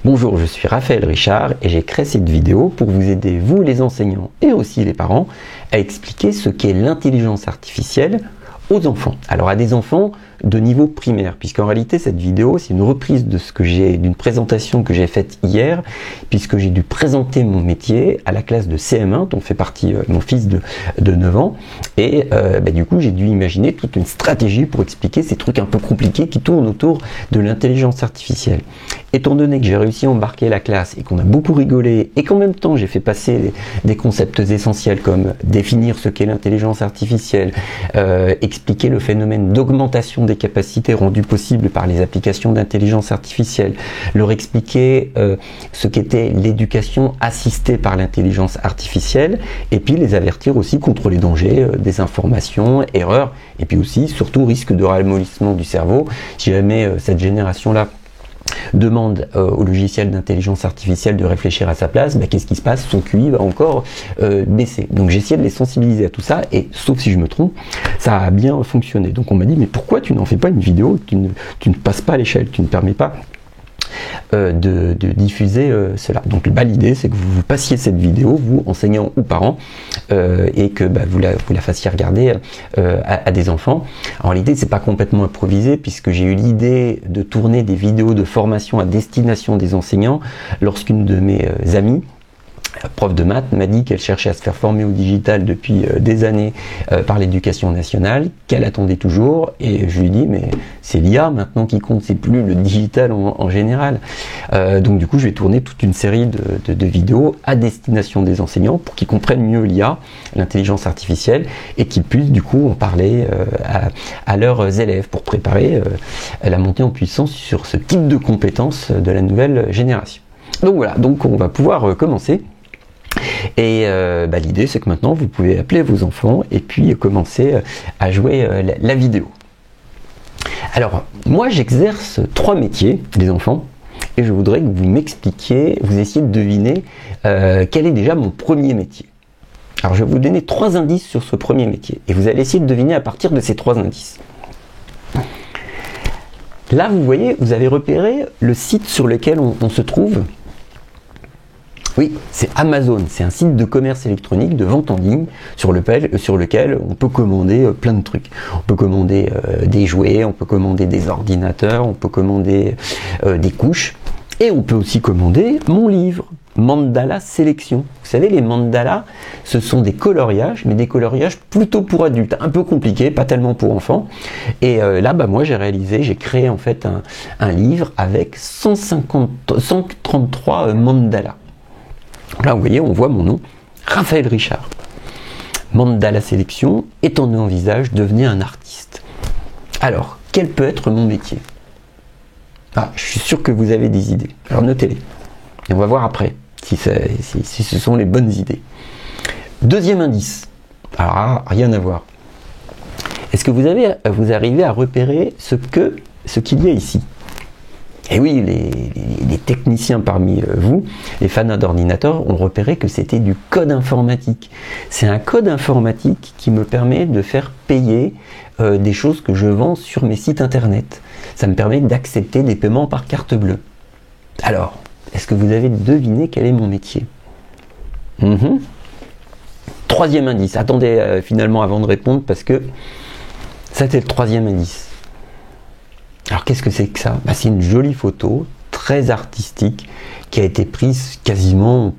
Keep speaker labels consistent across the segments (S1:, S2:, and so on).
S1: Bonjour, je suis Raphaël Richard et j'ai créé cette vidéo pour vous aider, vous les enseignants et aussi les parents, à expliquer ce qu'est l'intelligence artificielle aux enfants. Alors à des enfants de niveau primaire, puisqu'en réalité cette vidéo c'est une reprise de d'une présentation que j'ai faite hier, puisque j'ai dû présenter mon métier à la classe de CM1 dont fait partie mon fils de 9 ans, et du coup j'ai dû imaginer toute une stratégie pour expliquer ces trucs un peu compliqués qui tournent autour de l'intelligence artificielle. Étant donné que j'ai réussi à embarquer la classe et qu'on a beaucoup rigolé et qu'en même temps j'ai fait passer des concepts essentiels comme définir ce qu'est l'intelligence artificielle, expliquer le phénomène d'augmentation des capacités rendues possibles par les applications d'intelligence artificielle, leur expliquer ce qu'était l'éducation assistée par l'intelligence artificielle et puis les avertir aussi contre les dangers des informations, erreurs et puis aussi surtout risque de ramollissement du cerveau si jamais cette génération-là demande au logiciel d'intelligence artificielle de réfléchir à sa place, qu'est-ce qui se passe? Son QI va encore baisser. Donc j'ai essayé de les sensibiliser à tout ça et sauf si je me trompe, ça a bien fonctionné. Donc on m'a dit mais pourquoi tu n'en fais pas une vidéo, tu ne passes pas à l'échelle, tu ne permets pas de diffuser cela. Donc l'idée c'est que vous passiez cette vidéo, vous enseignants ou parents, et que vous la fassiez regarder à des enfants. Alors l'idée c'est pas complètement improvisé puisque j'ai eu l'idée de tourner des vidéos de formation à destination des enseignants lorsqu'une de mes amies, prof de maths, m'a dit qu'elle cherchait à se faire former au digital depuis des années par l'éducation nationale, qu'elle attendait toujours, et je lui ai dit mais c'est l'IA maintenant qui compte, c'est plus le digital en général. Donc du coup je vais tourner toute une série de vidéos à destination des enseignants pour qu'ils comprennent mieux l'IA, l'intelligence artificielle, et qu'ils puissent du coup en parler à leurs élèves pour préparer la montée en puissance sur ce type de compétences de la nouvelle génération. Donc voilà, donc on va pouvoir commencer. Et l'idée c'est que maintenant vous pouvez appeler vos enfants et puis commencer à jouer la vidéo. Alors moi j'exerce 3 métiers des enfants et je voudrais que vous m'expliquiez, vous essayiez de deviner quel est déjà mon premier métier. Alors je vais vous donner 3 indices sur ce premier métier et vous allez essayer de deviner à partir de ces 3 indices. Là vous voyez, vous avez repéré le site sur lequel on se trouve. Oui, c'est Amazon, c'est un site de commerce électronique, de vente en ligne, sur lequel on peut commander plein de trucs. On peut commander des jouets, on peut commander des ordinateurs, on peut commander des couches, et on peut aussi commander mon livre, Mandala Sélection. Vous savez, les mandalas, ce sont des coloriages, mais des coloriages plutôt pour adultes, un peu compliqués, pas tellement pour enfants. Et là, moi j'ai créé en fait un livre avec 133 mandalas. Là, vous voyez, on voit mon nom, Raphaël Richard. Mandala Sélection, étendez en visage, devenez un artiste. Alors, quel peut être mon métier? Je suis sûr que vous avez des idées. Alors notez-les. Et on va voir après si ce sont les bonnes idées. Deuxième indice. Alors, rien à voir. Est-ce que vous arrivez à repérer ce qu'il y a ici? Et oui, les techniciens parmi vous, les fans d'ordinateur, ont repéré que c'était du code informatique. C'est un code informatique qui me permet de faire payer des choses que je vends sur mes sites internet. Ça me permet d'accepter des paiements par carte bleue. Alors, est-ce que vous avez deviné quel est mon métier? Troisième indice. Attendez finalement avant de répondre parce que ça c'est le troisième indice. Alors qu'est-ce que c'est que ça? C'est une jolie photo, très artistique, qui a été prise quasiment,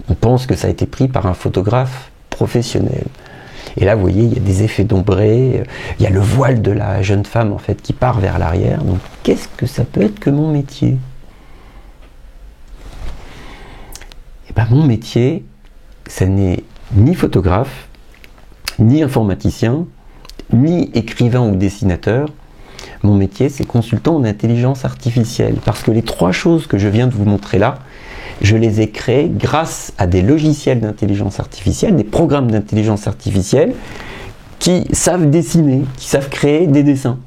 S1: on pense que ça a été pris par un photographe professionnel. Et là vous voyez, il y a des effets d'ombré, il y a le voile de la jeune femme en fait qui part vers l'arrière. Donc qu'est-ce que ça peut être que mon métier? Mon métier, ça n'est ni photographe, ni informaticien, ni écrivain ou dessinateur. Mon métier, c'est consultant en intelligence artificielle. Parce que les 3 choses que je viens de vous montrer là, je les ai créées grâce à des logiciels d'intelligence artificielle, des programmes d'intelligence artificielle qui savent dessiner, qui savent créer des dessins.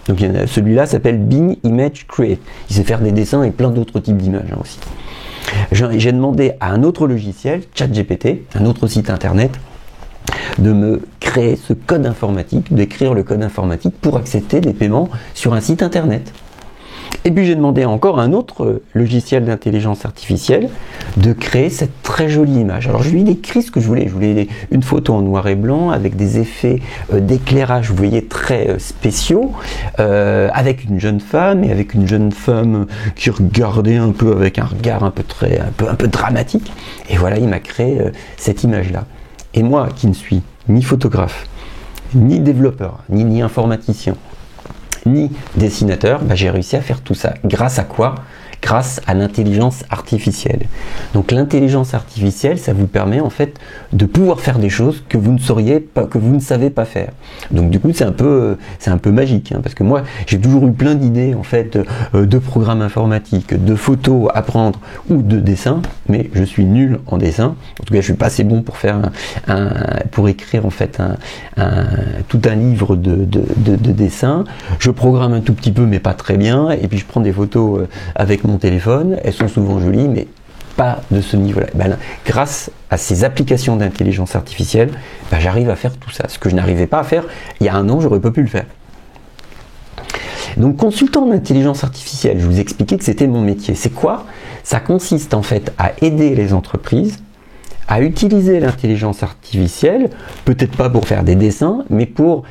S1: Donc celui-là s'appelle Bing Image Create. Il sait faire des dessins et plein d'autres types d'images aussi. J'ai demandé à un autre logiciel, ChatGPT, un autre site internet, de me créer ce code informatique, d'écrire le code informatique pour accepter des paiements sur un site internet. Et puis j'ai demandé encore à un autre logiciel d'intelligence artificielle de créer cette très jolie image. Alors je lui ai décrit ce que je voulais une photo en noir et blanc avec des effets d'éclairage, vous voyez, très spéciaux, avec une jeune femme et avec une jeune femme qui regardait un peu avec un regard un peu dramatique. Et voilà, il m'a créé cette image-là. Et moi qui ne suis ni photographe, ni développeur, ni informaticien, ni dessinateur, j'ai réussi à faire tout ça. Grâce à quoi? Grâce à l'intelligence artificielle. Donc l'intelligence artificielle, ça vous permet en fait de pouvoir faire des choses que vous ne sauriez pas, que vous ne savez pas faire. Donc du coup c'est un peu magique, parce que moi j'ai toujours eu plein d'idées en fait de programmes informatiques, de photos à prendre ou de dessins, mais je suis nul en dessin. En tout cas je suis pas assez bon pour faire pour écrire en fait tout un livre de dessins. Je programme un tout petit peu mais pas très bien, et puis je prends des photos avec mon téléphone, elles sont souvent jolies, mais pas de ce niveau-là. Grâce à ces applications d'intelligence artificielle, j'arrive à faire tout ça. Ce que je n'arrivais pas à faire il y a un an, j'aurais pas pu le faire. Donc consultant d'intelligence artificielle, je vous expliquais que c'était mon métier. C'est quoi? Ça consiste en fait à aider les entreprises à utiliser l'intelligence artificielle, peut-être pas pour faire des dessins, mais pour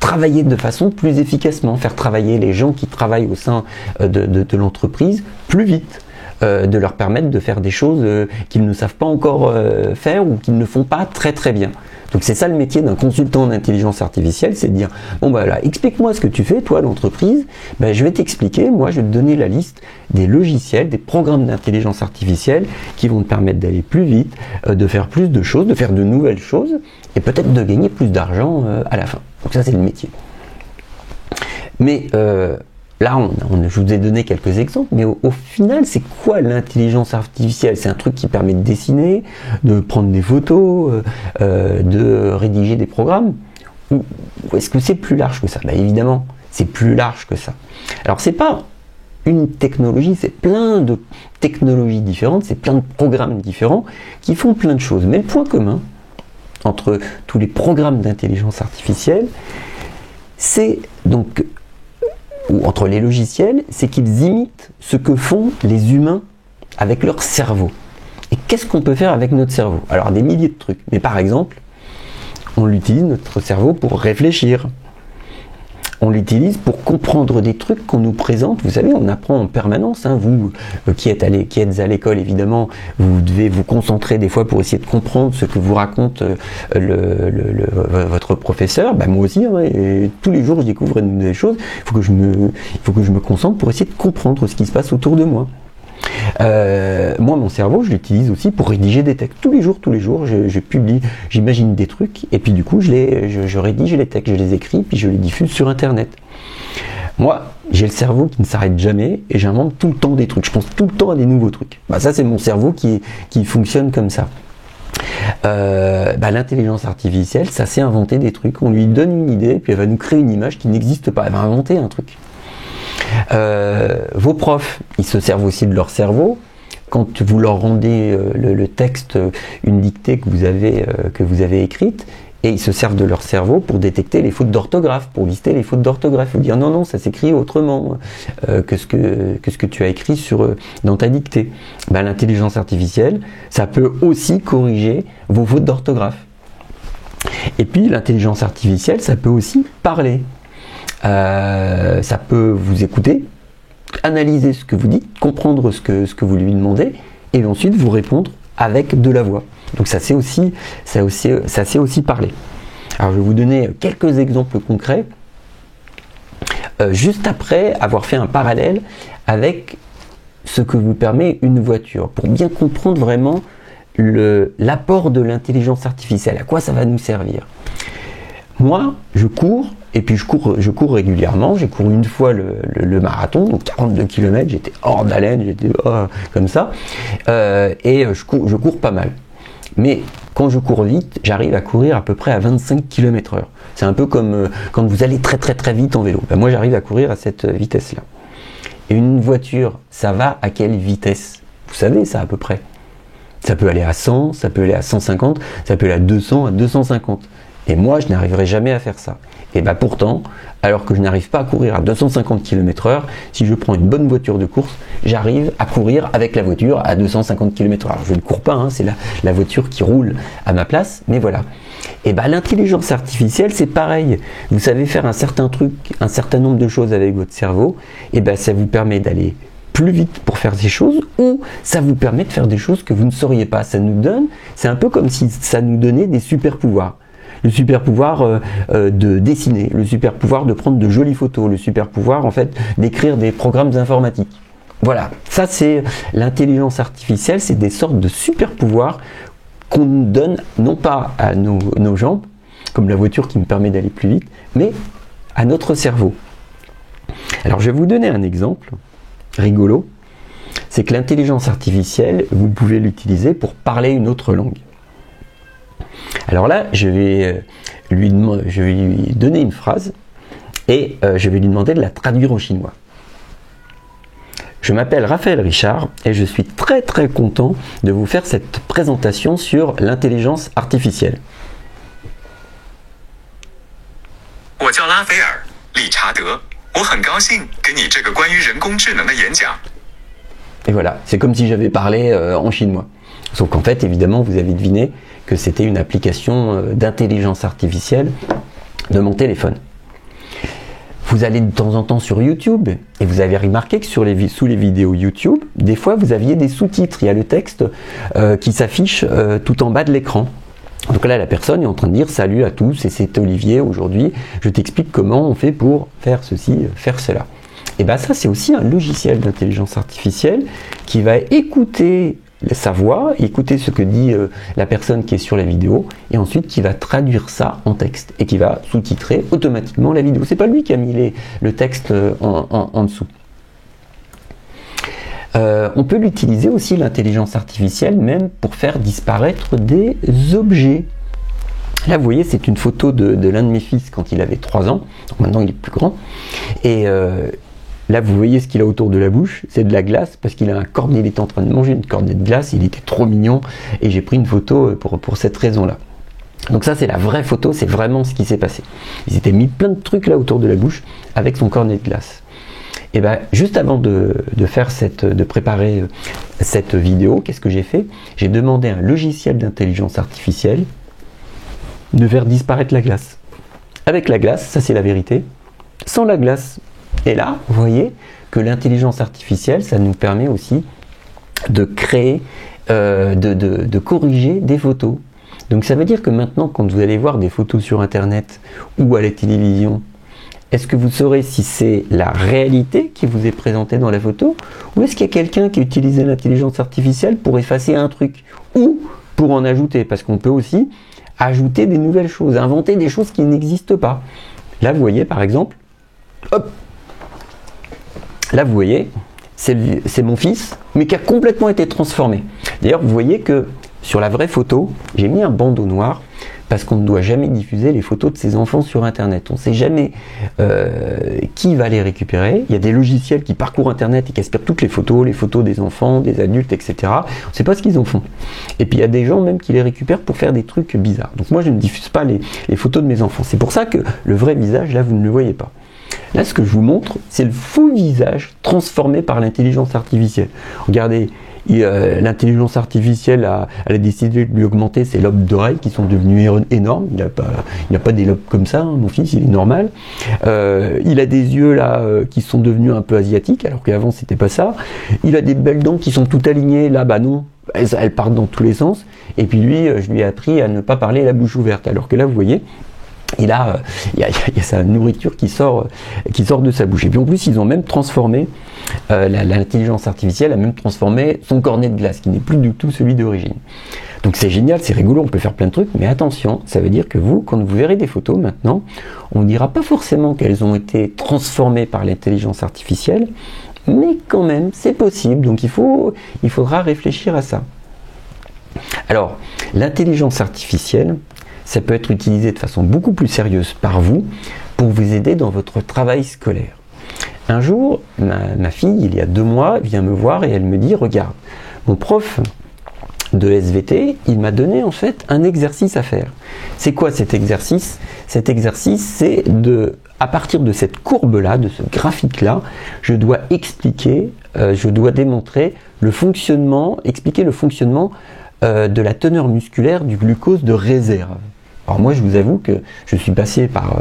S1: travailler de façon plus efficacement, faire travailler les gens qui travaillent au sein de l'entreprise plus vite, de leur permettre de faire des choses qu'ils ne savent pas encore faire ou qu'ils ne font pas très très bien. Donc c'est ça le métier d'un consultant d'intelligence artificielle, c'est de dire bon là, explique-moi ce que tu fais toi l'entreprise, je vais t'expliquer, moi je vais te donner la liste des logiciels, des programmes d'intelligence artificielle qui vont te permettre d'aller plus vite, de faire plus de choses, de faire de nouvelles choses et peut-être de gagner plus d'argent à la fin. Donc ça c'est le métier. Mais là, je vous ai donné quelques exemples, mais au final, c'est quoi l'intelligence artificielle? C'est un truc qui permet de dessiner, de prendre des photos, de rédiger des programmes? Ou est-ce que c'est plus large que ça? Évidemment, c'est plus large que ça. Alors, c'est pas une technologie, c'est plein de technologies différentes, c'est plein de programmes différents qui font plein de choses. Mais le point commun entre tous les programmes d'intelligence artificielle, c'est donc ou entre les logiciels, c'est qu'ils imitent ce que font les humains avec leur cerveau. Et qu'est-ce qu'on peut faire avec notre cerveau? Alors des milliers de trucs, mais par exemple, on l'utilise, notre cerveau, pour réfléchir. On l'utilise pour comprendre des trucs qu'on nous présente. Vous savez, on apprend en permanence. Vous qui êtes à l'école, évidemment, vous devez vous concentrer des fois pour essayer de comprendre ce que vous raconte votre professeur. Moi aussi, et tous les jours, je découvre de nouvelles choses. Il faut que je me concentre pour essayer de comprendre ce qui se passe autour de moi. Moi, mon cerveau, je l'utilise aussi pour rédiger des textes. Tous les jours, je publie, j'imagine des trucs, et puis du coup, je rédige les textes, je les écris, puis je les diffuse sur Internet. Moi, j'ai le cerveau qui ne s'arrête jamais, et j'invente tout le temps des trucs. Je pense tout le temps à des nouveaux trucs. Ça, c'est mon cerveau qui fonctionne comme ça. L'intelligence artificielle, ça sait inventer des trucs. On lui donne une idée, puis elle va nous créer une image qui n'existe pas. Elle va inventer un truc. Vos profs, ils se servent aussi de leur cerveau. Quand vous leur rendez le texte, une dictée que vous avez écrite, et ils se servent de leur cerveau pour détecter les fautes d'orthographe, pour lister les fautes d'orthographe, ou dire non, ça s'écrit autrement que ce que tu as écrit dans ta dictée. L'intelligence artificielle, ça peut aussi corriger vos fautes d'orthographe. Et puis l'intelligence artificielle, ça peut aussi parler. Ça peut vous écouter, analyser ce que vous dites, comprendre ce que vous lui demandez, et ensuite vous répondre avec de la voix. Donc ça sait aussi parler. Alors je vais vous donner quelques exemples concrets, juste après avoir fait un parallèle avec ce que vous permet une voiture, pour bien comprendre vraiment l'apport de l'intelligence artificielle, à quoi ça va nous servir. Moi, je cours, et puis je cours régulièrement. J'ai couru une fois le marathon, donc 42 km, j'étais hors d'haleine, j'étais comme ça, et je cours pas mal. Mais quand je cours vite, j'arrive à courir à peu près à 25 km/h. C'est un peu comme quand vous allez très très très vite en vélo. Moi, j'arrive à courir à cette vitesse-là. Et une voiture, ça va à quelle vitesse? Vous savez ça à peu près. Ça peut aller à 100, ça peut aller à 150, ça peut aller à 200, à 250. Et moi, je n'arriverai jamais à faire ça. Et bien pourtant, alors que je n'arrive pas à courir à 250 km/h, si je prends une bonne voiture de course, j'arrive à courir avec la voiture à 250 km/h. Alors je ne cours pas, hein, c'est la voiture qui roule à ma place, mais voilà. Et bien l'intelligence artificielle, c'est pareil. Vous savez faire un certain truc, un certain nombre de choses avec votre cerveau, et bien ça vous permet d'aller plus vite pour faire ces choses, ou ça vous permet de faire des choses que vous ne sauriez pas. Ça nous donne, c'est un peu comme si ça nous donnait des super pouvoirs. Le super pouvoir de dessiner, le super pouvoir de prendre de jolies photos, le super pouvoir en fait d'écrire des programmes informatiques. Voilà, ça c'est l'intelligence artificielle, c'est des sortes de super pouvoirs qu'on donne non pas à nos jambes, comme la voiture qui me permet d'aller plus vite, mais à notre cerveau. Alors je vais vous donner un exemple rigolo, c'est que l'intelligence artificielle, vous pouvez l'utiliser pour parler une autre langue. Alors là, je vais lui donner une phrase et je vais lui demander de la traduire au chinois. Je m'appelle Raphaël Richard et je suis très content de vous faire cette présentation sur l'intelligence artificielle.
S2: 我叫拉斐尔·理查德，我很高兴给你这个关于人工智能的演讲。
S1: Et voilà, c'est comme si j'avais parlé en chinois. Sauf qu'en fait, évidemment, vous avez deviné que c'était une application d'intelligence artificielle de mon téléphone. Vous allez de temps en temps sur YouTube et vous avez remarqué que sous les vidéos YouTube, des fois vous aviez des sous-titres. Il y a le texte qui s'affiche tout en bas de l'écran. Donc là, la personne est en train de dire « Salut à tous, et c'est Olivier, aujourd'hui, je t'explique comment on fait pour faire ceci, faire cela ». Et bien ça, c'est aussi un logiciel d'intelligence artificielle qui va écouter sa voix, écouter ce que dit la personne qui est sur la vidéo, et ensuite qui va traduire ça en texte et qui va sous-titrer automatiquement la vidéo. C'est pas lui qui a mis le texte en dessous. On peut l'utiliser aussi, l'intelligence artificielle, même pour faire disparaître des objets. Là, vous voyez, c'est une photo de l'un de mes fils quand il avait 3 ans. Donc maintenant, il est plus grand. Et là, vous voyez ce qu'il a autour de la bouche, c'est de la glace, parce qu'il a un cornet, il est en train de manger une cornet de glace, il était trop mignon, et j'ai pris une photo pour cette raison-là. Donc ça, c'est la vraie photo, c'est vraiment ce qui s'est passé. Il s'était mis plein de trucs là autour de la bouche, avec son cornet de glace. Et bien, juste avant de préparer cette vidéo, qu'est-ce que j'ai fait? J'ai demandé à un logiciel d'intelligence artificielle de faire disparaître la glace. Avec la glace, ça c'est la vérité, sans la glace. Et là, vous voyez que l'intelligence artificielle, ça nous permet aussi de créer, de corriger des photos. Donc ça veut dire que maintenant, quand vous allez voir des photos sur Internet ou à la télévision, est-ce que vous saurez si c'est la réalité qui vous est présentée dans la photo, ou est-ce qu'il y a quelqu'un qui utilise l'intelligence artificielle pour effacer un truc, ou pour en ajouter? Parce qu'on peut aussi ajouter des nouvelles choses, inventer des choses qui n'existent pas. Là, vous voyez, par exemple, hop, là, vous voyez, c'est mon fils, mais qui a complètement été transformé. D'ailleurs, vous voyez que sur la vraie photo, j'ai mis un bandeau noir parce qu'on ne doit jamais diffuser les photos de ses enfants sur Internet. On ne sait jamais qui va les récupérer. Il y a des logiciels qui parcourent Internet et qui aspirent toutes les photos des enfants, des adultes, etc. On ne sait pas ce qu'ils en font. Et puis il y a des gens même qui les récupèrent pour faire des trucs bizarres. Donc moi, je ne diffuse pas les photos de mes enfants. C'est pour ça que le vrai visage, là, vous ne le voyez pas. Là, ce que je vous montre, c'est le faux visage transformé par l'intelligence artificielle. Regardez, l'intelligence artificielle a décidé de lui augmenter ses lobes d'oreilles qui sont devenus énormes. Il n'a pas des lobes comme ça, hein, mon fils, il est normal. Il a des yeux là qui sont devenus un peu asiatiques, alors qu'avant c'était pas ça. Il a des belles dents qui sont toutes alignées, là bah non, elles partent dans tous les sens. Et puis lui, je lui ai appris à ne pas parler la bouche ouverte, alors que là vous voyez, il y a sa nourriture qui sort de sa bouche. Et puis en plus, ils ont même transformé, l'intelligence artificielle a même transformé son cornet de glace, qui n'est plus du tout celui d'origine. Donc c'est génial, c'est rigolo, on peut faire plein de trucs, mais attention, ça veut dire que vous, quand vous verrez des photos maintenant, on ne dira pas forcément qu'elles ont été transformées par l'intelligence artificielle, mais quand même, c'est possible, donc il faudra réfléchir à ça. Alors, l'intelligence artificielle, ça peut être utilisé de façon beaucoup plus sérieuse par vous pour vous aider dans votre travail scolaire. Un jour, ma fille, il y a 2 mois, vient me voir et elle me dit « Regarde, mon prof de SVT, il m'a donné en fait un exercice à faire. C'est quoi cet exercice? Cet exercice, c'est à partir de cette courbe-là, de ce graphique-là, je dois démontrer le fonctionnement, expliquer le fonctionnement de la teneur musculaire du glucose de réserve. Alors moi, je vous avoue que je suis passé par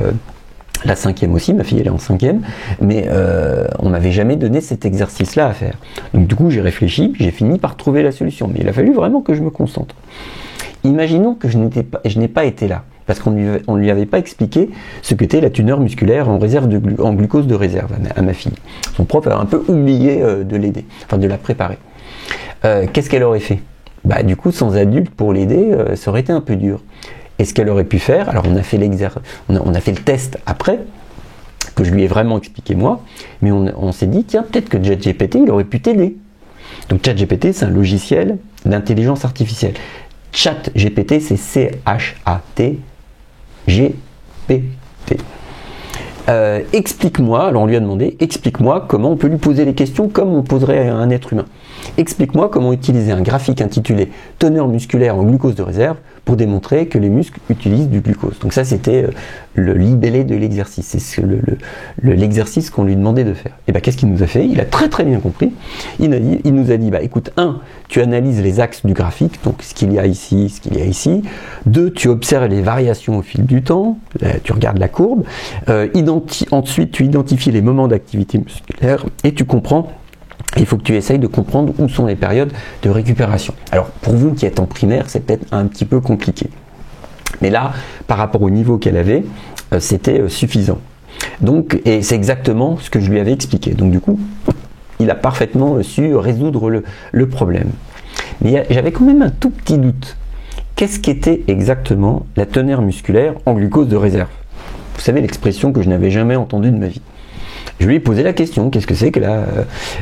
S1: la 5e aussi, ma fille elle est en 5e, mais on m'avait jamais donné cet exercice-là à faire. Donc du coup, j'ai réfléchi, j'ai fini par trouver la solution, mais il a fallu vraiment que je me concentre. Imaginons que je n'ai pas été là, parce qu'on ne lui avait pas expliqué ce qu'était la teneur musculaire en glucose de réserve à ma fille. Son prof a un peu oublié de l'aider, enfin de la préparer. Qu'est-ce qu'elle aurait fait? Bah, du coup, sans adulte pour l'aider, ça aurait été un peu dur. Et ce qu'elle aurait pu faire, alors on a fait le test après, que je lui ai vraiment expliqué moi, mais on s'est dit, tiens, peut-être que ChatGPT, il aurait pu t'aider. Donc ChatGPT, c'est un logiciel d'intelligence artificielle. ChatGPT, c'est C-H-A-T GPT. Explique-moi, alors on lui a demandé, explique-moi comment on peut lui poser les questions comme on poserait à un être humain. Explique-moi comment utiliser un graphique intitulé teneur musculaire en glucose de réserve pour démontrer que les muscles utilisent du glucose. Donc ça, c'était le libellé de l'exercice. C'est l'exercice qu'on lui demandait de faire. Et bien, qu'est-ce qu'il nous a fait? Il a très très bien compris. Il nous a dit, bah écoute, 1, tu analyses les axes du graphique, donc ce qu'il y a ici, ce qu'il y a ici. 2, tu observes les variations au fil du temps, tu regardes la courbe. Ensuite, tu identifies les moments d'activité musculaire et tu comprends. Il faut que tu essayes de comprendre où sont les périodes de récupération. Alors, pour vous qui êtes en primaire, c'est peut-être un petit peu compliqué. Mais là, par rapport au niveau qu'elle avait, c'était suffisant. Donc, et c'est exactement ce que je lui avais expliqué. Donc, du coup, il a parfaitement su résoudre le problème. Mais j'avais quand même un tout petit doute. Qu'est-ce qu'était exactement la teneur musculaire en glucose de réserve? Vous savez, l'expression que je n'avais jamais entendue de ma vie. Je lui ai posé la question, qu'est-ce que c'est que la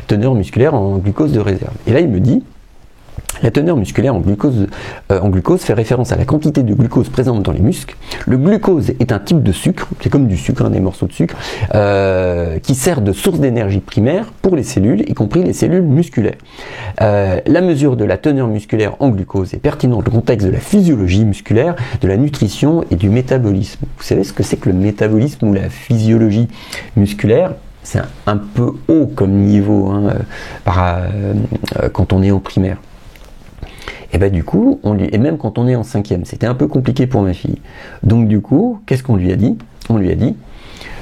S1: teneur musculaire en glucose de réserve? Et là, il me dit, la teneur musculaire en glucose fait référence à la quantité de glucose présente dans les muscles. Le glucose est un type de sucre, c'est comme du sucre, des morceaux de sucre, qui sert de source d'énergie primaire pour les cellules, y compris les cellules musculaires. La mesure de la teneur musculaire en glucose est pertinente dans le contexte de la physiologie musculaire, de la nutrition et du métabolisme. Vous savez ce que c'est que le métabolisme ou la physiologie musculaire? C'est un peu haut comme niveau quand on est en primaire. Et bien du coup, et même quand on est en 5e, c'était un peu compliqué pour ma fille. Donc du coup, qu'est-ce qu'on lui a dit? On lui a dit,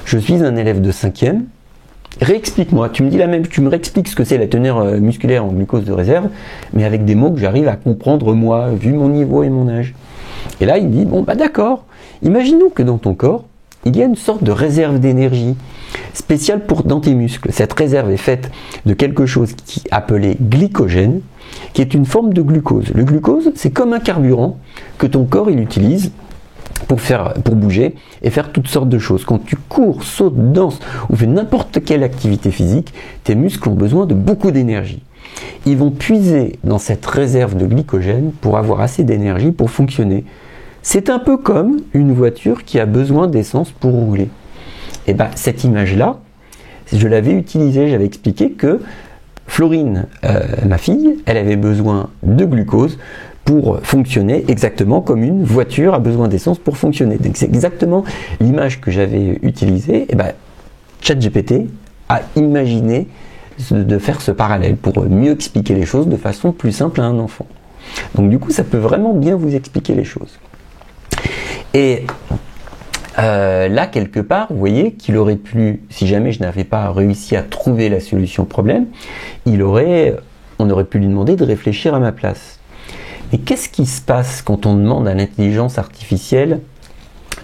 S1: je suis un élève de 5e, réexplique-moi, tu me réexpliques ce que c'est la teneur musculaire en glucose de réserve, mais avec des mots que j'arrive à comprendre moi, vu mon niveau et mon âge. Et là, il dit, bon bah d'accord, imaginons que dans ton corps, il y a une sorte de réserve d'énergie spéciale dans tes muscles. Cette réserve est faite de quelque chose qui est appelé glycogène, qui est une forme de glucose. Le glucose, c'est comme un carburant que ton corps il utilise pour bouger et faire toutes sortes de choses. Quand tu cours, sautes, danses ou fais n'importe quelle activité physique, tes muscles ont besoin de beaucoup d'énergie. Ils vont puiser dans cette réserve de glycogène pour avoir assez d'énergie pour fonctionner. C'est un peu comme une voiture qui a besoin d'essence pour rouler. Et bien cette image-là, je l'avais utilisée, j'avais expliqué que Florine, ma fille, elle avait besoin de glucose pour fonctionner exactement comme une voiture a besoin d'essence pour fonctionner. Donc c'est exactement l'image que j'avais utilisée. Et ben, ChatGPT a imaginé de faire ce parallèle pour mieux expliquer les choses de façon plus simple à un enfant. Donc du coup, ça peut vraiment bien vous expliquer les choses. Et là, quelque part, vous voyez qu'il aurait pu, si jamais je n'avais pas réussi à trouver la solution au problème, on aurait pu lui demander de réfléchir à ma place. Mais qu'est-ce qui se passe quand on demande à l'intelligence artificielle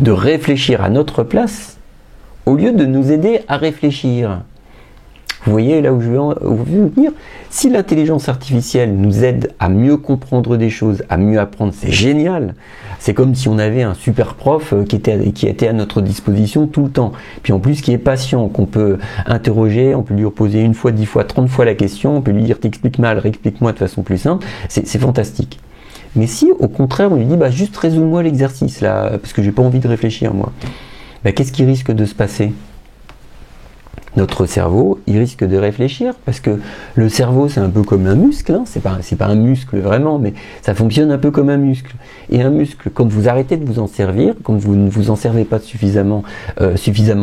S1: de réfléchir à notre place au lieu de nous aider à réfléchir? Vous voyez là où je veux venir? Si l'intelligence artificielle nous aide à mieux comprendre des choses, à mieux apprendre, c'est génial. C'est comme si on avait un super prof qui était à notre disposition tout le temps. Puis en plus qui est patient, qu'on peut interroger, on peut lui reposer 1 fois, 10 fois, 30 fois la question, on peut lui dire t'expliques mal, réexplique-moi de façon plus simple. C'est fantastique. Mais si au contraire on lui dit bah juste résous-moi l'exercice là, parce que j'ai pas envie de réfléchir moi, bah, qu'est-ce qui risque de se passer? notre cerveau, il risque de réfléchir parce que le cerveau, c'est un peu comme un muscle, hein. C'est pas un muscle vraiment, mais ça fonctionne un peu comme un muscle. Et un muscle, quand vous arrêtez de vous en servir, quand vous ne vous en servez pas suffisamment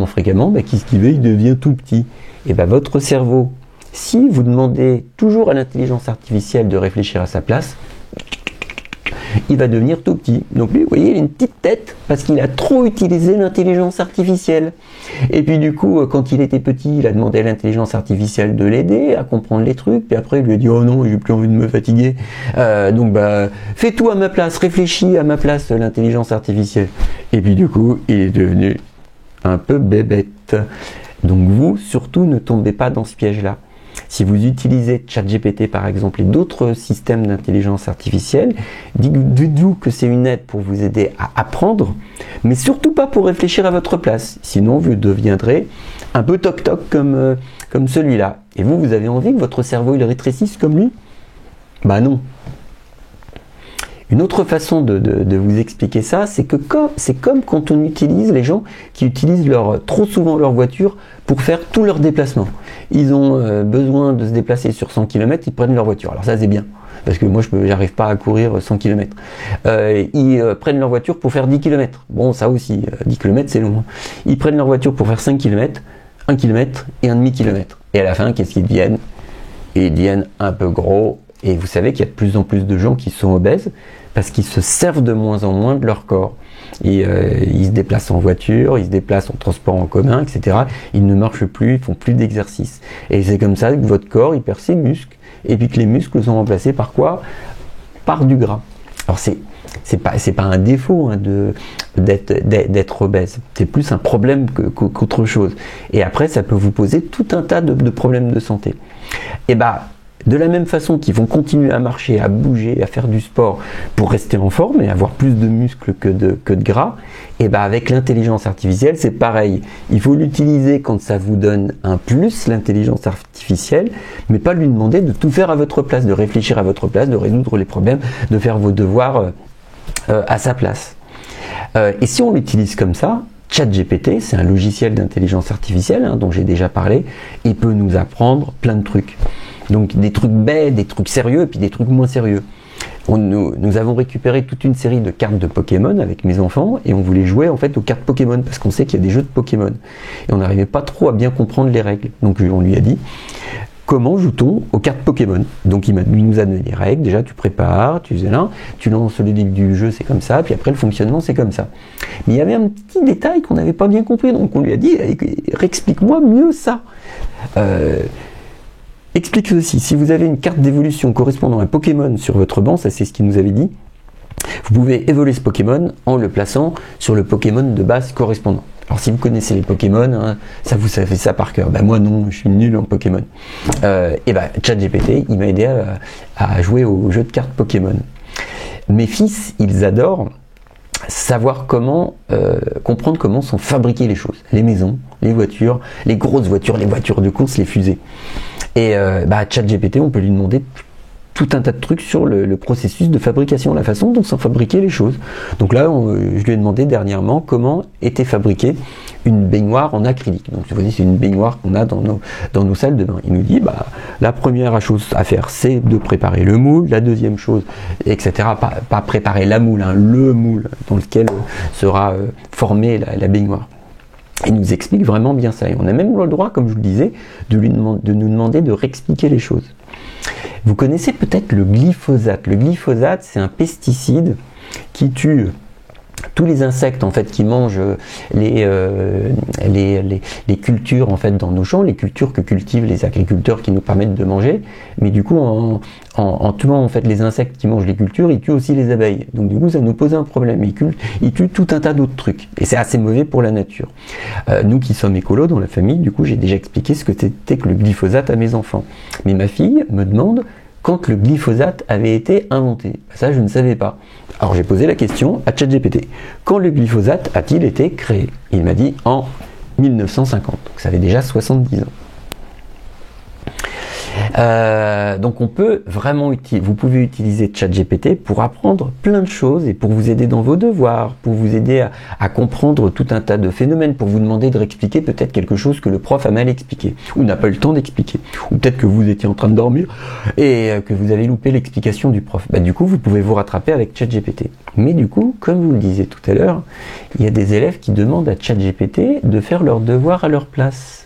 S1: fréquemment, bah, qu'est-ce qu'il fait? Il devient tout petit. Et bah, votre cerveau, si vous demandez toujours à l'intelligence artificielle de réfléchir à sa place, il va devenir tout petit. Donc lui, vous voyez, il a une petite tête parce qu'il a trop utilisé l'intelligence artificielle. Et puis du coup, quand il était petit, il a demandé à l'intelligence artificielle de l'aider à comprendre les trucs. Puis après, il lui a dit « Oh non, j'ai plus envie de me fatiguer. Donc bah, fais tout à ma place, réfléchis à ma place, l'intelligence artificielle. » Et puis du coup, il est devenu un peu bébête. Donc vous, surtout, ne tombez pas dans ce piège-là. Si vous utilisez ChatGPT par exemple et d'autres systèmes d'intelligence artificielle, dites-vous que c'est une aide pour vous aider à apprendre, mais surtout pas pour réfléchir à votre place. Sinon, vous deviendrez un peu toc-toc comme celui-là. Et vous avez envie que votre cerveau il rétrécisse comme lui? Bah non. Une autre façon de vous expliquer ça, c'est que c'est comme quand on utilise les gens qui utilisent trop souvent leur voiture pour faire tous leurs déplacements. Ils ont besoin de se déplacer sur 100 km, ils prennent leur voiture. Alors ça c'est bien, parce que moi j'arrive pas à courir 100 km. Ils prennent leur voiture pour faire 10 km. Bon ça aussi, 10 km c'est long. Ils prennent leur voiture pour faire 5 km, 1 km et un demi-kilomètre. Et à la fin, qu'est-ce qu'ils deviennent? Ils deviennent un peu gros. Et vous savez qu'il y a de plus en plus de gens qui sont obèses parce qu'ils se servent de moins en moins de leur corps. Ils se déplacent en voiture, ils se déplacent en transport en commun, etc. Ils ne marchent plus, ils font plus d'exercice. Et c'est comme ça que votre corps, il perd ses muscles. Et puis que les muscles sont remplacés par quoi? Par du gras. Alors c'est pas un défaut hein, d'être obèse. C'est plus un problème qu'autre chose. Et après, ça peut vous poser tout un tas de problèmes de santé. Et bah, de la même façon qu'ils vont continuer à marcher, à bouger, à faire du sport pour rester en forme et avoir plus de muscles que de gras, et ben avec l'intelligence artificielle, c'est pareil. Il faut l'utiliser quand ça vous donne un plus, l'intelligence artificielle, mais pas lui demander de tout faire à votre place, de réfléchir à votre place, de résoudre les problèmes, de faire vos devoirs à sa place. Et si on l'utilise comme ça, ChatGPT, c'est un logiciel d'intelligence artificielle hein, dont j'ai déjà parlé, il peut nous apprendre plein de trucs. Donc des trucs bêtes, des trucs sérieux et puis des trucs moins sérieux. Nous avons récupéré toute une série de cartes de Pokémon avec mes enfants et on voulait jouer en fait aux cartes Pokémon parce qu'on sait qu'il y a des jeux de Pokémon. Et on n'arrivait pas trop à bien comprendre les règles. Donc on lui a dit comment joue-t-on aux cartes Pokémon? Donc il nous a donné les règles. Déjà tu prépares, tu faisais là, tu lances le début du jeu, c'est comme ça, puis après le fonctionnement c'est comme ça. Mais il y avait un petit détail qu'on n'avait pas bien compris, donc on lui a dit explique-moi mieux ça. Explique ceci, si vous avez une carte d'évolution correspondant à un Pokémon sur votre banc, ça c'est ce qu'il nous avait dit, vous pouvez évoluer ce Pokémon en le plaçant sur le Pokémon de base correspondant. Alors si vous connaissez les Pokémon, hein, ça vous savez ça par cœur. Ben moi non, je suis nul en Pokémon. Et ben ChatGPT, il m'a aidé à jouer au jeu de cartes Pokémon. Mes fils, ils adorent savoir comprendre comment sont fabriquées les choses. Les maisons, les voitures, les grosses voitures, les voitures de course, les fusées. Et ChatGPT, on peut lui demander tout un tas de trucs sur le processus de fabrication, la façon dont sont fabriquées les choses. Donc là, je lui ai demandé dernièrement comment était fabriquée une baignoire en acrylique. Donc vous voyez, c'est une baignoire qu'on a dans nos salles de bain. Il nous dit, la première chose à faire, c'est de préparer le moule. La deuxième chose, etc. Pas préparer la moule, hein, le moule dans lequel sera formée la baignoire. Il nous explique vraiment bien ça. Et on a même le droit, comme je vous le disais, de nous demander de réexpliquer les choses. Vous connaissez peut-être le glyphosate. Le glyphosate, c'est un pesticide qui tue tous les insectes en fait qui mangent les cultures en fait dans nos champs, les cultures que cultivent les agriculteurs qui nous permettent de manger. Mais du coup, en tuant en fait les insectes qui mangent les cultures, ils tuent aussi les abeilles. Donc du coup, ça nous pose un problème. Ils tuent tout un tas d'autres trucs. Et c'est assez mauvais pour la nature. Nous qui sommes écolos dans la famille, du coup, j'ai déjà expliqué ce que c'était que le glyphosate à mes enfants. Mais ma fille me demande quand le glyphosate avait été inventé. Ça, je ne savais pas. Alors j'ai posé la question à ChatGPT. Quand le glyphosate a-t-il été créé? Il m'a dit en 1950. Donc ça fait déjà 70 ans. Donc on peut vraiment vous pouvez utiliser ChatGPT pour apprendre plein de choses et pour vous aider dans vos devoirs, pour vous aider à comprendre tout un tas de phénomènes, pour vous demander de réexpliquer peut-être quelque chose que le prof a mal expliqué ou n'a pas eu le temps d'expliquer, ou peut-être que vous étiez en train de dormir et que vous avez loupé l'explication du prof. Du coup, vous pouvez vous rattraper avec ChatGPT. Mais du coup, comme vous le disiez tout à l'heure, il y a des élèves qui demandent à ChatGPT de faire leurs devoirs à leur place.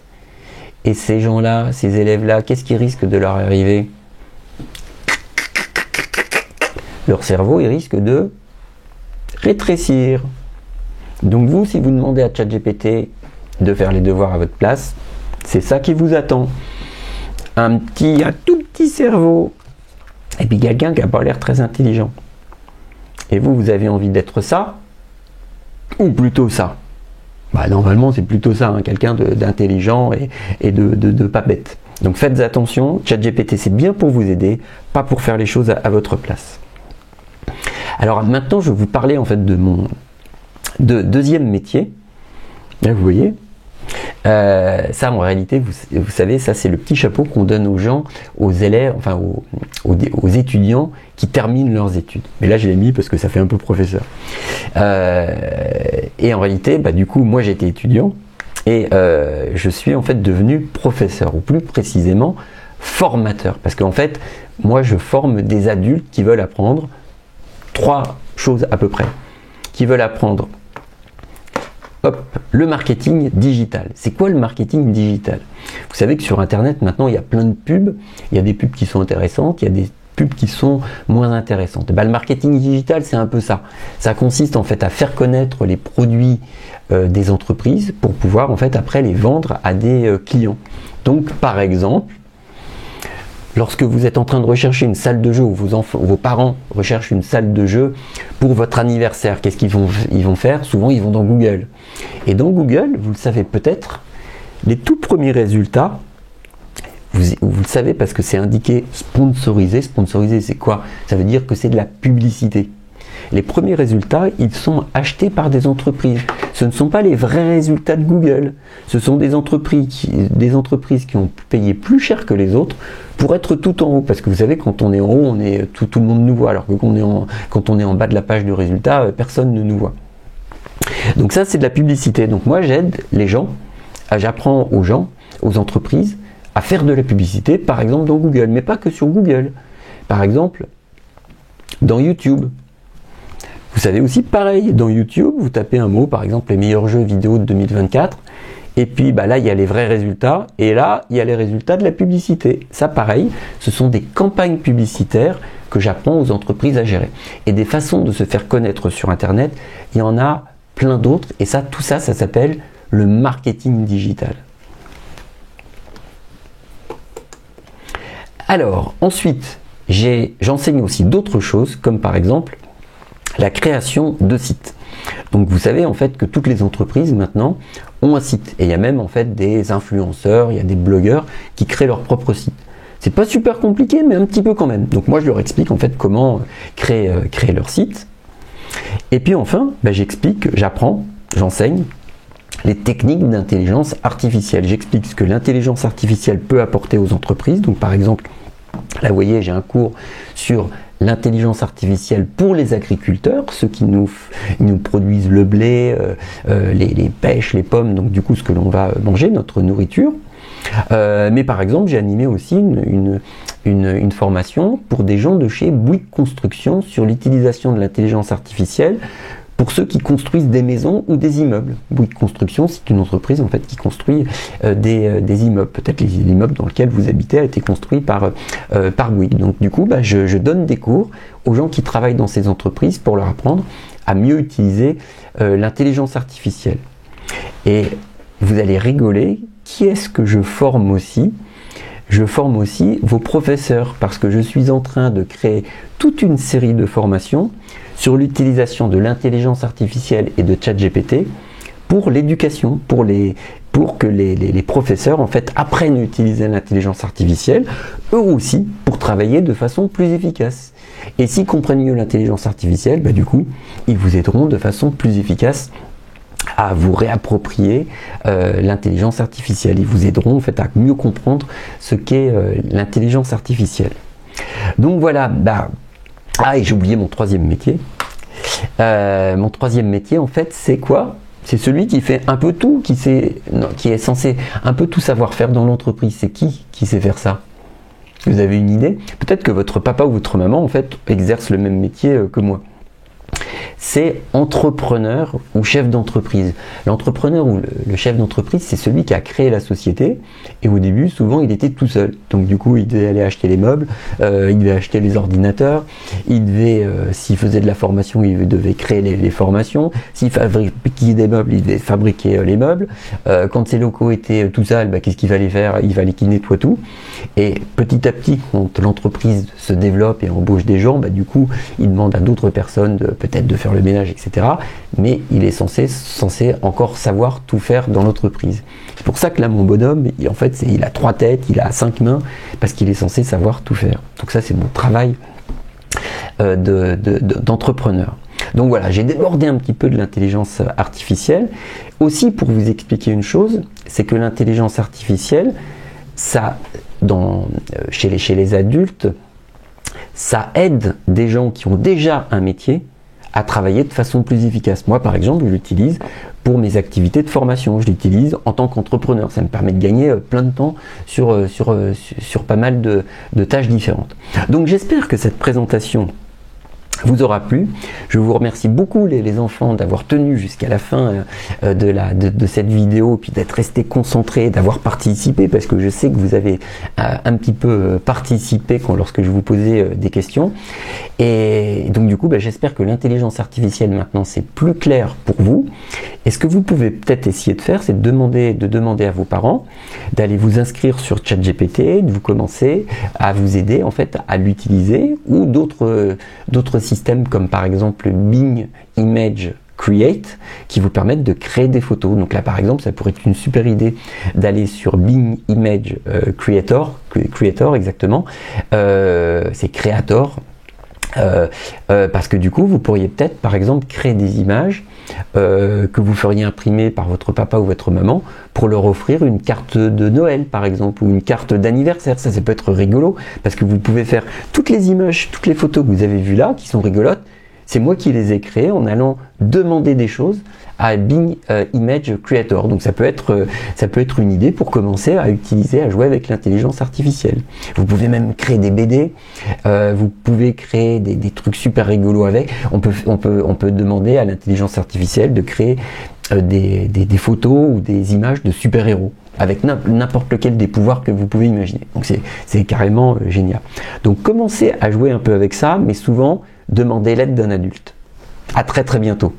S1: Et ces gens-là, ces élèves-là, qu'est-ce qui risque de leur arriver? Leur cerveau, il risque de rétrécir. Donc vous, si vous demandez à ChatGPT de faire les devoirs à votre place, c'est ça qui vous attend. Un tout petit cerveau. Et puis quelqu'un qui n'a pas l'air très intelligent. Et vous avez envie d'être ça? Ou plutôt ça? Normalement, c'est plutôt ça, quelqu'un d'intelligent et de pas bête. Donc faites attention, ChatGPT, c'est bien pour vous aider, pas pour faire les choses à votre place. Alors maintenant, je vais vous parler en fait de mon deuxième métier. Là, vous voyez, ça en réalité, vous savez, ça c'est le petit chapeau qu'on donne aux gens, aux élèves, enfin aux étudiants qui terminent leurs études. Mais là, je l'ai mis parce que ça fait un peu professeur. Et en réalité, du coup, moi j'étais étudiant et je suis en fait devenu professeur, ou plus précisément formateur. Parce qu'en fait, moi je forme des adultes qui veulent apprendre 3 choses à peu près. Qui veulent apprendre le marketing digital. C'est quoi le marketing digital? Vous savez que sur Internet, maintenant, il y a plein de pubs. Il y a des pubs qui sont intéressantes, il y a des pubs qui sont moins intéressantes. Le marketing digital, c'est un peu ça. Ça consiste en fait à faire connaître les produits des entreprises pour pouvoir en fait après les vendre à des clients. Donc, par exemple, lorsque vous êtes en train de rechercher une salle de jeu ou vos parents recherchent une salle de jeu pour votre anniversaire, qu'est-ce qu'ils vont faire? Souvent, ils vont dans Google. Et dans Google, vous le savez peut-être, les tout premiers résultats, vous le savez parce que c'est indiqué sponsorisé. Sponsorisé, c'est quoi? Ça veut dire que c'est de la publicité. Les premiers résultats, ils sont achetés par des entreprises. Ce ne sont pas les vrais résultats de Google. Ce sont des entreprises qui ont payé plus cher que les autres pour être tout en haut. Parce que vous savez, quand on est en haut, tout le monde nous voit. Alors que quand on est en bas de la page de résultats, personne ne nous voit. Donc ça, c'est de la publicité. Donc moi, j'aide les gens, j'apprends aux gens, aux entreprises, à faire de la publicité, par exemple dans Google. Mais pas que sur Google. Par exemple, dans YouTube. Vous savez aussi, pareil, dans YouTube, vous tapez un mot, par exemple, les meilleurs jeux vidéo de 2024, et puis là, il y a les vrais résultats, et là, il y a les résultats de la publicité. Ça, pareil, ce sont des campagnes publicitaires que j'apprends aux entreprises à gérer. Et des façons de se faire connaître sur Internet, il y en a plein d'autres, et ça, tout ça, ça s'appelle le marketing digital. Alors, ensuite, j'enseigne aussi d'autres choses, comme par exemple, la création de sites. Donc vous savez en fait que toutes les entreprises maintenant ont un site et il y a même en fait des influenceurs, il y a des blogueurs qui créent leur propre site. C'est pas super compliqué mais un petit peu quand même. Donc moi je leur explique en fait comment créer leur site. Et puis enfin j'apprends, j'enseigne les techniques d'intelligence artificielle. J'explique ce que l'intelligence artificielle peut apporter aux entreprises. Donc par exemple, là vous voyez j'ai un cours sur l'intelligence artificielle pour les agriculteurs, ceux qui nous produisent le blé, les pêches, les pommes, donc du coup ce que l'on va manger, notre nourriture. Mais par exemple, j'ai animé aussi une formation pour des gens de chez Bouygues Construction sur l'utilisation de l'intelligence artificielle pour ceux qui construisent des maisons ou des immeubles. Bouygues Construction, c'est une entreprise en fait qui construit des immeubles. Peut-être l'immeuble dans lequel vous habitez a été construit par Bouygues. Donc du coup, je donne des cours aux gens qui travaillent dans ces entreprises pour leur apprendre à mieux utiliser l'intelligence artificielle. Et vous allez rigoler, qui est-ce que je forme aussi? Je forme aussi vos professeurs parce que je suis en train de créer toute une série de formations sur l'utilisation de l'intelligence artificielle et de ChatGPT pour l'éducation, pour que les professeurs en fait apprennent à utiliser l'intelligence artificielle, eux aussi, pour travailler de façon plus efficace. Et s'ils comprennent mieux l'intelligence artificielle, du coup, ils vous aideront de façon plus efficace à vous réapproprier l'intelligence artificielle. Ils vous aideront en fait à mieux comprendre ce qu'est l'intelligence artificielle. Donc voilà, et j'ai oublié mon troisième métier. Mon troisième métier, en fait, c'est quoi? C'est celui qui fait un peu tout, qui est censé un peu tout savoir faire dans l'entreprise. C'est qui sait faire ça? Vous avez une idée? Peut-être que votre papa ou votre maman, en fait, exerce le même métier que moi. C'est entrepreneur ou chef d'entreprise. L'entrepreneur ou le chef d'entreprise, c'est celui qui a créé la société, et au début, souvent, il était tout seul. Donc du coup, il devait aller acheter les meubles, il devait acheter les ordinateurs, il devait, s'il faisait de la formation, il devait créer les formations, s'il fabriquait des meubles, il devait fabriquer les meubles. Quand ses locaux étaient tout sales, qu'est-ce qu'il fallait faire? Il fallait qu'il nettoie tout. Et petit à petit, quand l'entreprise se développe et embauche des gens, du coup, il demande à d'autres personnes peut-être de faire le ménage, etc. Mais il est censé encore savoir tout faire dans l'entreprise. C'est pour ça que là, mon bonhomme, en fait, il a 3 têtes, il a 5 mains, parce qu'il est censé savoir tout faire. Donc ça, c'est mon travail d'entrepreneur. Donc voilà, j'ai débordé un petit peu de l'intelligence artificielle. Aussi, pour vous expliquer une chose, c'est que l'intelligence artificielle, chez les adultes, ça aide des gens qui ont déjà un métier à travailler de façon plus efficace. Moi, par exemple, je l'utilise pour mes activités de formation. Je l'utilise en tant qu'entrepreneur. Ça me permet de gagner plein de temps sur pas mal de tâches différentes. Donc, j'espère que cette présentation vous aura plu. Je vous remercie beaucoup les enfants d'avoir tenu jusqu'à la fin de cette vidéo, puis d'être restés concentrés, d'avoir participé, parce que je sais que vous avez un petit peu participé lorsque je vous posais des questions. Et donc du coup, j'espère que l'intelligence artificielle maintenant c'est plus clair pour vous. Et ce que vous pouvez peut-être essayer de faire, c'est de demander à vos parents d'aller vous inscrire sur ChatGPT, de vous commencer à vous aider en fait à l'utiliser, ou d'autres systèmes comme par exemple Bing Image Create qui vous permettent de créer des photos. Donc là par exemple ça pourrait être une super idée d'aller sur Bing Image Creator exactement, c'est Creator. Parce que du coup vous pourriez peut-être par exemple créer des images que vous feriez imprimer par votre papa ou votre maman pour leur offrir une carte de Noël par exemple, ou une carte d'anniversaire. Ça peut être rigolo parce que vous pouvez faire toutes les images, toutes les photos que vous avez vues là qui sont rigolotes. C'est moi qui les ai créées en allant demander des choses à Bing Image Creator. Donc ça peut être une idée pour commencer à jouer avec l'intelligence artificielle. Vous pouvez même créer des BD, vous pouvez créer des trucs super rigolos avec. On peut demander à l'intelligence artificielle de créer des photos ou des images de super-héros avec n'importe lequel des pouvoirs que vous pouvez imaginer. Donc c'est carrément génial. Donc commencez à jouer un peu avec ça, mais souvent demandez l'aide d'un adulte. À très bientôt.